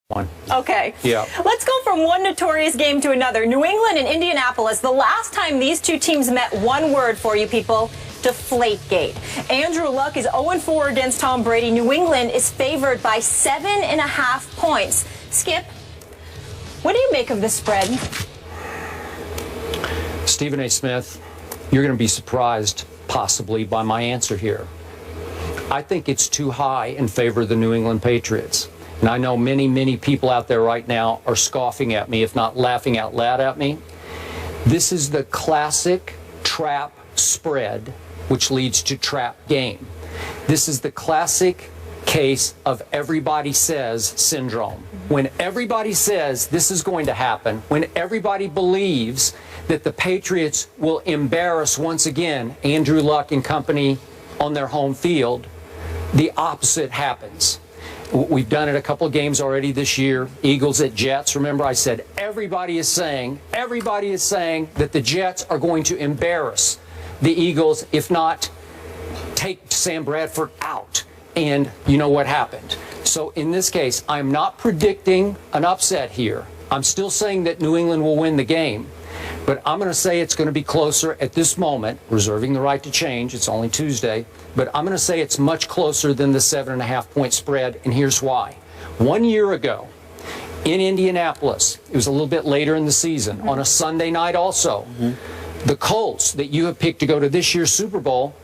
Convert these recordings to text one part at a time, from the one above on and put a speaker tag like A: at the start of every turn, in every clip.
A: one.
B: Okay.
A: Yeah.
B: Let's go from one notorious game to another. New England and Indianapolis. The last time these two teams met, one word for you people: Deflategate. Andrew Luck is 0-4 against Tom Brady. New England is favored by 7.5 points. Skip, what do you make of this spread?
A: Stephen A. Smith, you're going to be surprised, possibly, by my answer here. I think it's too high in favor of the New England Patriots. And I know many, many people out there right now are scoffing at me, if not laughing out loud at me. This is the classic trap spread, which leads to trap game. This is the classic case of everybody says syndrome. When everybody says this is going to happen, when everybody believes that the Patriots will embarrass once again Andrew Luck and company on their home field, the opposite happens. We've done it a couple of games already this year. Eagles at Jets. Remember, I said everybody is saying that the Jets are going to embarrass the Eagles, if not take Sam Bradford out. And you know what happened. So in this case, I'm not predicting an upset here. I'm still saying that New England will win the game. But I'm going to say it's going to be closer at this moment, reserving the right to change. It's only Tuesday. But I'm going to say it's much closer than the 7.5 point spread. And here's why. 1 year ago in Indianapolis, it was a little bit later in the season, on a Sunday night also, the Colts that you have picked to go to this year's Super Bowl,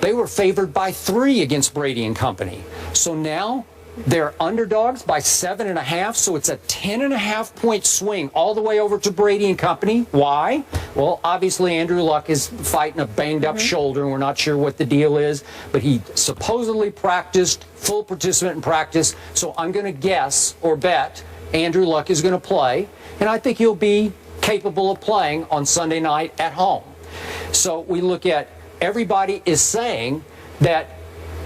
A: they were favored by 3 against Brady and company. So now they're underdogs by 7.5, so it's a 10.5 point swing all the way over to Brady and company. Why? Well, obviously Andrew Luck is fighting a banged up shoulder, and we're not sure what the deal is, but he supposedly practiced, full participant in practice, so I'm going to guess or bet Andrew Luck is going to play, and I think he'll be capable of playing on Sunday night at home. So we look at, everybody is saying that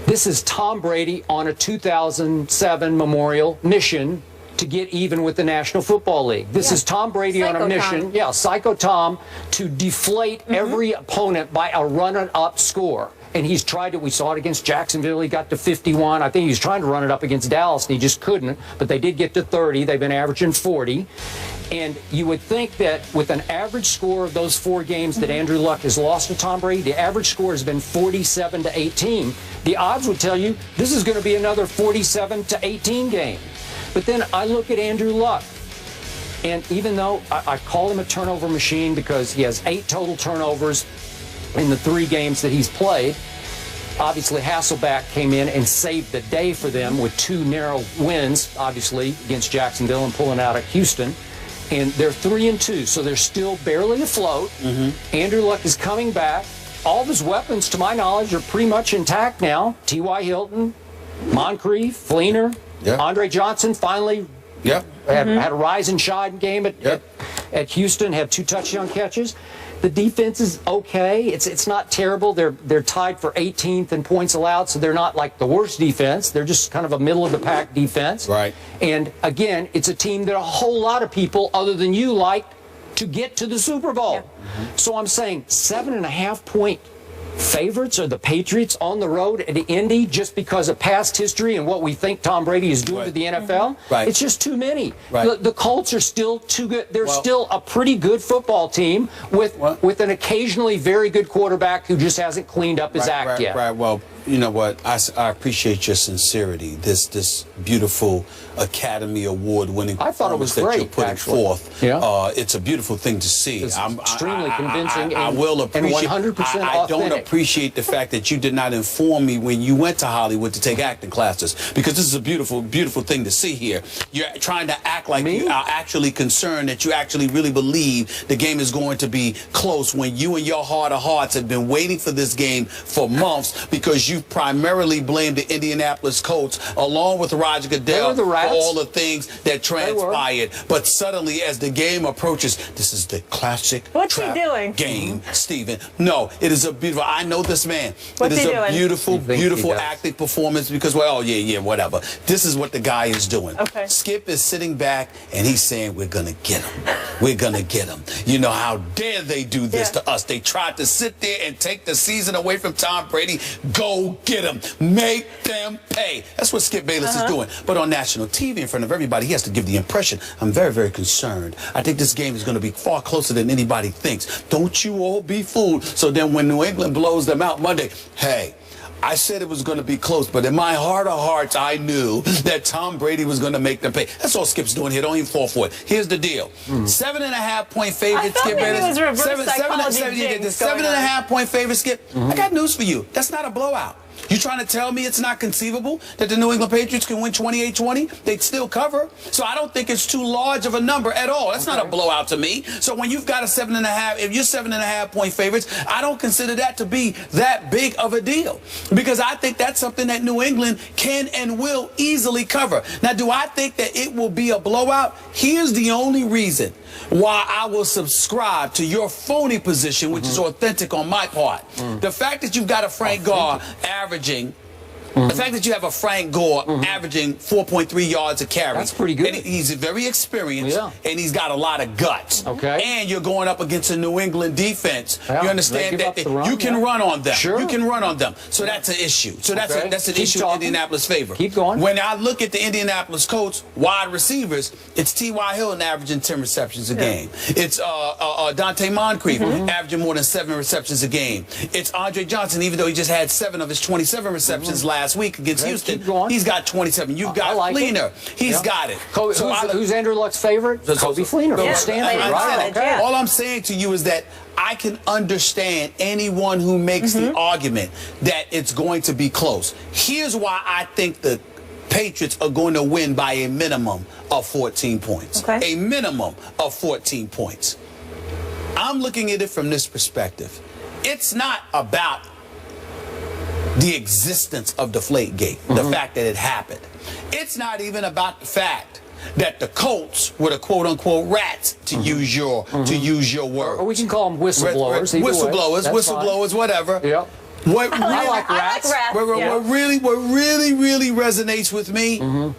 A: this is Tom Brady on a 2007 memorial mission to get even with the National Football League. This is Tom Brady on a mission, Psycho Tom, to deflate every opponent by a run-up score. And he's tried to, we saw it against Jacksonville, he got to 51. I think he was trying to run it up against Dallas, and he just couldn't. But they did get to 30. They've been averaging 40. And you would think that with an average score of those 4 games that Andrew Luck has lost to Tom Brady, the average score has been 47-18. The odds would tell you this is going to be another 47-18 game. But then I look at Andrew Luck, and even though I call him a turnover machine because he has 8 total turnovers in the 3 games that he's played, obviously Hasselbeck came in and saved the day for them with 2 narrow wins, obviously, against Jacksonville and pulling out at Houston. And they're 3-2, so they're still barely afloat. Andrew Luck is coming back. All of his weapons, to my knowledge, are pretty much intact now. T.Y. Hilton, Moncrief, Fleener, Andre Johnson finally had a rise and shine game at Houston, had 2 touchdown catches. The defense is okay. It's not terrible. They're tied for 18th in points allowed, so they're not like the worst defense. They're just kind of a middle-of-the-pack defense.
C: Right.
A: And, again, it's a team that a whole lot of people other than you like to get to the Super Bowl. So I'm saying 7.5 point favorites are the Patriots on the road at Indy just because of past history and what we think Tom Brady is doing to the NFL. It's just too many. The Colts are still too good. They're still a pretty good football team with an occasionally very good quarterback who just hasn't cleaned up his act yet.
C: Well, you know what? I appreciate your sincerity. This beautiful Academy Award-winning performance that you're putting forth. It's a beautiful thing to see.
A: It's extremely convincing.
C: I will appreciate.
A: And 100% authentic.
C: I don't appreciate the fact that you did not inform me when you went to Hollywood to take acting classes, because this is a beautiful, beautiful thing to see here. You're trying to act like you are actually concerned, that you actually really believe the game is going to be close, when you and your heart of hearts have been waiting for this game for months, because you primarily blamed the Indianapolis Colts along with Roger Goodell for all the things that transpired. But suddenly, as the game approaches, this is the classic game, Stephen. No, it is a beautiful. I know this man. It is a beautiful, beautiful acting performance because, well, whatever. This is what the guy is doing. Skip is sitting back and he's saying, we're going to get him. We're going to get him. You know, how dare they do this to us? They tried to sit there and take the season away from Tom Brady. Go Go get them. Make them pay. That's what Skip Bayless is doing. But on national TV in front of everybody, he has to give the impression, I'm very, very concerned. I think this game is going to be far closer than anybody thinks. Don't you all be fooled. So then when New England blows them out Monday, hey, I said it was going to be close, but in my heart of hearts, I knew that Tom Brady was going to make them pay. That's all Skip's doing here. Don't even fall for it. Here's the deal. 7.5-point favorite, Skip Bayless. 7.5-point favorite, Skip. I got news for you. That's not a blowout. You trying to tell me it's not conceivable that the New England Patriots can win 28-20? They'd still cover. So I don't think it's too large of a number at all. That's not a blowout to me. So when you've got a 7.5, if you're 7.5-point favorites, I don't consider that to be that big of a deal, because I think that's something that New England can and will easily cover. Now, do I think that it will be a blowout? Here's the only reason why I will subscribe to your phony position, which is authentic on my part. The fact that you've got a Frank Gore averaging, the fact that you have a Frank Gore averaging 4.3 yards a carry.
A: That's pretty good.
C: And he's very experienced, and he's got a lot of guts.
A: Okay.
C: And you're going up against a New England defense.
A: Yeah,
C: you understand that you can run on them.
A: Sure.
C: You can run on them. So that's an issue. So that's an issue in Indianapolis' favor.
A: Keep going.
C: When I look at the Indianapolis Colts wide receivers, it's T.Y. Hill averaging 10 receptions a game. It's Dante Moncrief averaging more than 7 receptions a game. It's Andre Johnson, even though he just had 7 of his 27 receptions last week against Houston. He's got 27. You've got Fleener. He's got it.
A: Who's Andrew Luck's favorite? Kobe Fleener from Stanford. Right.
C: All I'm saying to you is that I can understand anyone who makes the argument that it's going to be close. Here's why I think the Patriots are going to win by a minimum of 14 points. A minimum of 14 points. I'm looking at it from this perspective. It's not about the existence of Deflategate, the fact that it happened. It's not even about the fact that the Colts were the quote-unquote rats, to use your word.
A: Or we can call them whistleblowers.
C: Whistleblowers, whatever.
A: Yep.
C: What
A: I like rats.
C: What really resonates with me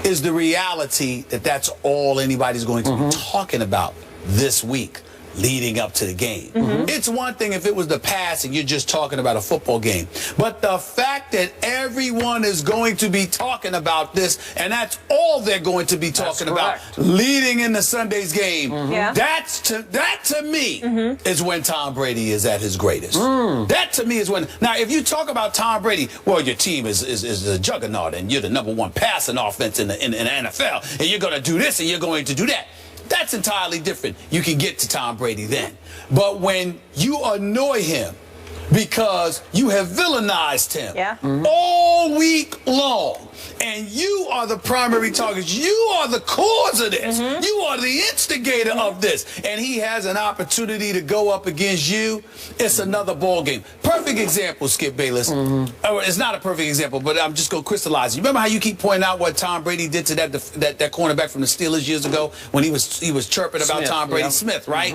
C: is the reality that that's all anybody's going to be talking about this week leading up to the game. It's one thing if it was the past and you're just talking about a football game, but the fact that everyone is going to be talking about this, and that's all they're going to be talking about leading into Sunday's game, that to me is when Tom Brady is at his greatest. That to me is when, now if you talk about Tom Brady, well, your team is a juggernaut and you're the #1 passing offense in the NFL, and you're going to do this and you're going to do that. That's entirely different. You can get to Tom Brady then. But when you annoy him because you have villainized him all week long, and you are the primary target, you are the cause of this, you are the instigator of this, and he has an opportunity to go up against you, it's another ball game. Perfect example, Skip Bayless. It's not a perfect example, but I'm just going to crystallize it. You remember how you keep pointing out what Tom Brady did to that cornerback from the Steelers years ago when he was chirping about Tom Brady? Smith, right?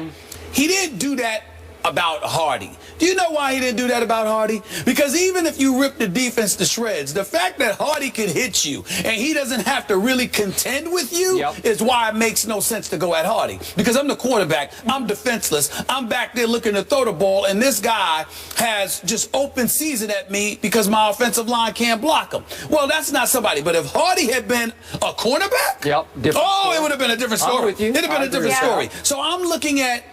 C: He didn't do that about Hardy. Do you know why he didn't do that about Hardy? Because even if you rip the defense to shreds, the fact that Hardy can hit you and he doesn't have to really contend with you is why it makes no sense to go at Hardy. Because I'm the quarterback, I'm defenseless, I'm back there looking to throw the ball, and this guy has just open season at me because my offensive line can't block him. Well, that's not somebody. But if Hardy had been a cornerback, it would have been a different story. It would have been a different story. So I'm looking at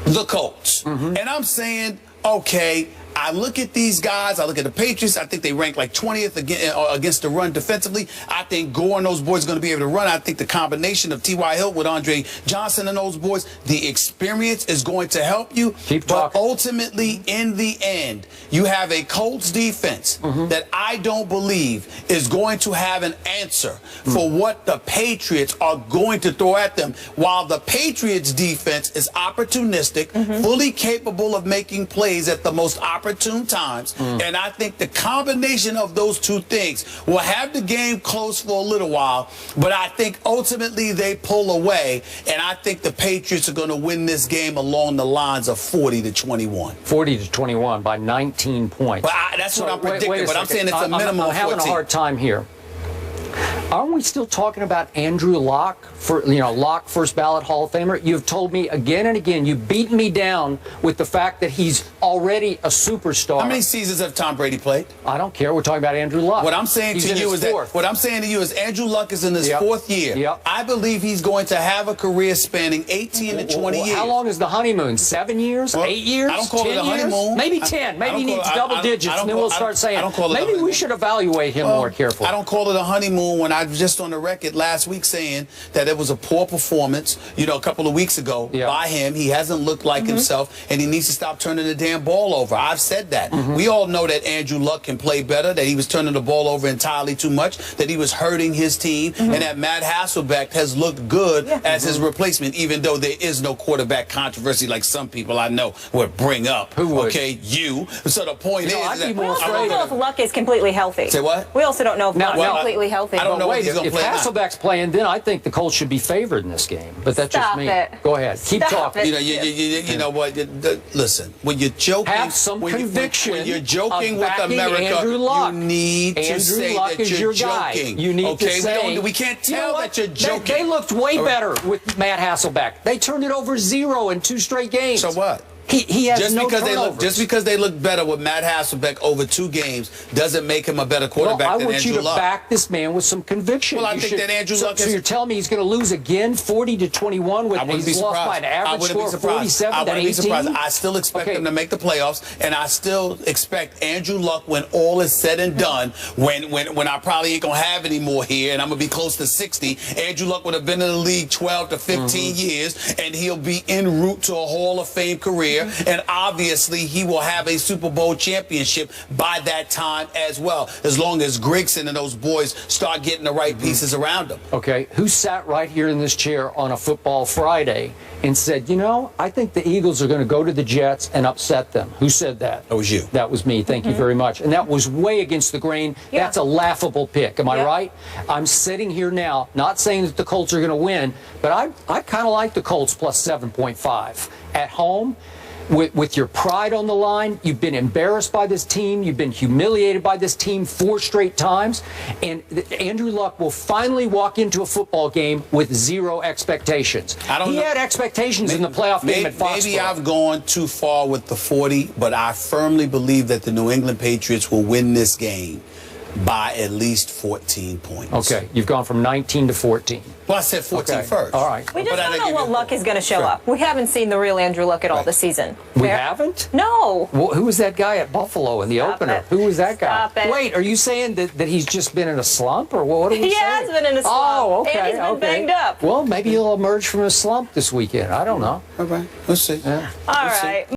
C: the Colts, and I'm saying, okay, I look at these guys, I look at the Patriots, I think they rank like 20th against the run defensively. I think Gore and those boys are going to be able to run. I think the combination of T.Y. Hill with Andre Johnson and those boys, the experience is going to help you. But ultimately, in the end, you have a Colts defense that I don't believe is going to have an answer for what the Patriots are going to throw at them, while the Patriots defense is opportunistic, fully capable of making plays at the most opportune times, and I think the combination of those two things will have the game close for a little while, but I think ultimately they pull away, and I think the Patriots are going to win this game along the lines of 40-21.
A: 40-21 by 19 points.
C: But that's what I'm predicting, but I'm saying it's a minimum of 14.
A: I'm having a hard time here. Aren't we still talking about Andrew Luck, Luck, first ballot Hall of Famer? You've told me again and again, you've beaten me down with the fact that he's already a superstar.
C: How many seasons have Tom Brady played?
A: I don't care. We're talking about Andrew Luck.
C: What I'm saying to you is Andrew Luck is in his fourth year.
A: Yep.
C: I believe he's going to have a career spanning 18 to 20 years.
A: How long is the honeymoon? 7 years? 8 years?
C: I don't call it a
A: 10 years?
C: honeymoon.
A: Maybe 10. Maybe he needs double digits, and then we'll start saying, maybe we should evaluate him more carefully.
C: I don't call it a honeymoon when I was just on the record last week saying that it was a poor performance, a couple of weeks ago by him. He hasn't looked like himself, and he needs to stop turning the damn ball over. I've said that. We all know that Andrew Luck can play better, that he was turning the ball over entirely too much, that he was hurting his team, and that Matt Hasselbeck has looked good as his replacement, even though there is no quarterback controversy like some people I know would bring up.
A: Who would?
C: Okay, you. So the point is that
B: we also don't know if Luck is completely healthy.
C: Say what?
B: We also don't know if Luck is completely healthy.
C: I don't know
A: wait,
C: if
A: if Hasselbeck's playing, then I think the Colts should be favored in this game. But that's just me. Go ahead. Keep talking.
C: You know what? Listen, when you're joking,
A: have some conviction.
C: When you're joking with America, you need to say that you're joking.
A: You need to say.
C: We can't tell that you're joking.
A: They looked way better with Matt Hasselbeck. They turned it over 0 in 2 straight games.
C: So what?
A: He has no turnovers.
C: Just because they look better with Matt Hasselbeck over 2 games doesn't make him a better quarterback than Andrew Luck.
A: I want you to back this man with some conviction.
C: Well, I think that Andrew Luck is...
A: So you're telling me he's going to lose again 40-21 with he's lost by an average score of 47
C: I wouldn't be surprised.
A: 18?
C: I still expect them to make the playoffs, and I still expect Andrew Luck, when all is said and done, when I probably ain't going to have any more here, and I'm going to be close to 60, Andrew Luck would have been in the league 12 to 15 years, and he'll be en route to a Hall of Fame career, and obviously he will have a Super Bowl championship by that time as well, as long as Grigson and those boys start getting the right pieces around him.
A: Okay, who sat right here in this chair on a football Friday and said, I think the Eagles are going to go to the Jets and upset them? Who said that?
C: That was you.
A: That was me. Thank you very much. And that was way against the grain. That's a laughable pick. Am I right? I'm sitting here now, not saying that the Colts are going to win, but I kind of like the Colts plus 7.5 at home. With your pride on the line, you've been embarrassed by this team, you've been humiliated by this team 4 straight times, and Andrew Luck will finally walk into a football game with 0 expectations. He had expectations in the playoff game at Foxborough.
C: Maybe I've gone too far with the 40, but I firmly believe that the New England Patriots will win this game by at least 14 points.
A: Okay, you've gone from 19 to 14.
C: Well, I said 14 first.
A: All right.
B: We just don't know what Luck is going to show up. We haven't seen the real Andrew Luck at all this season.
A: We haven't?
B: No.
A: Well, who was that guy at Buffalo in the opener? Who was that guy?
B: Stop it.
A: Wait, are you saying that he's just been in a slump, or what are we saying?
B: He has been in a slump.
A: Oh, okay.
B: And he's been banged up.
A: Well, maybe he'll emerge from a slump this weekend. I don't know.
C: All right. Let's see.
B: All right.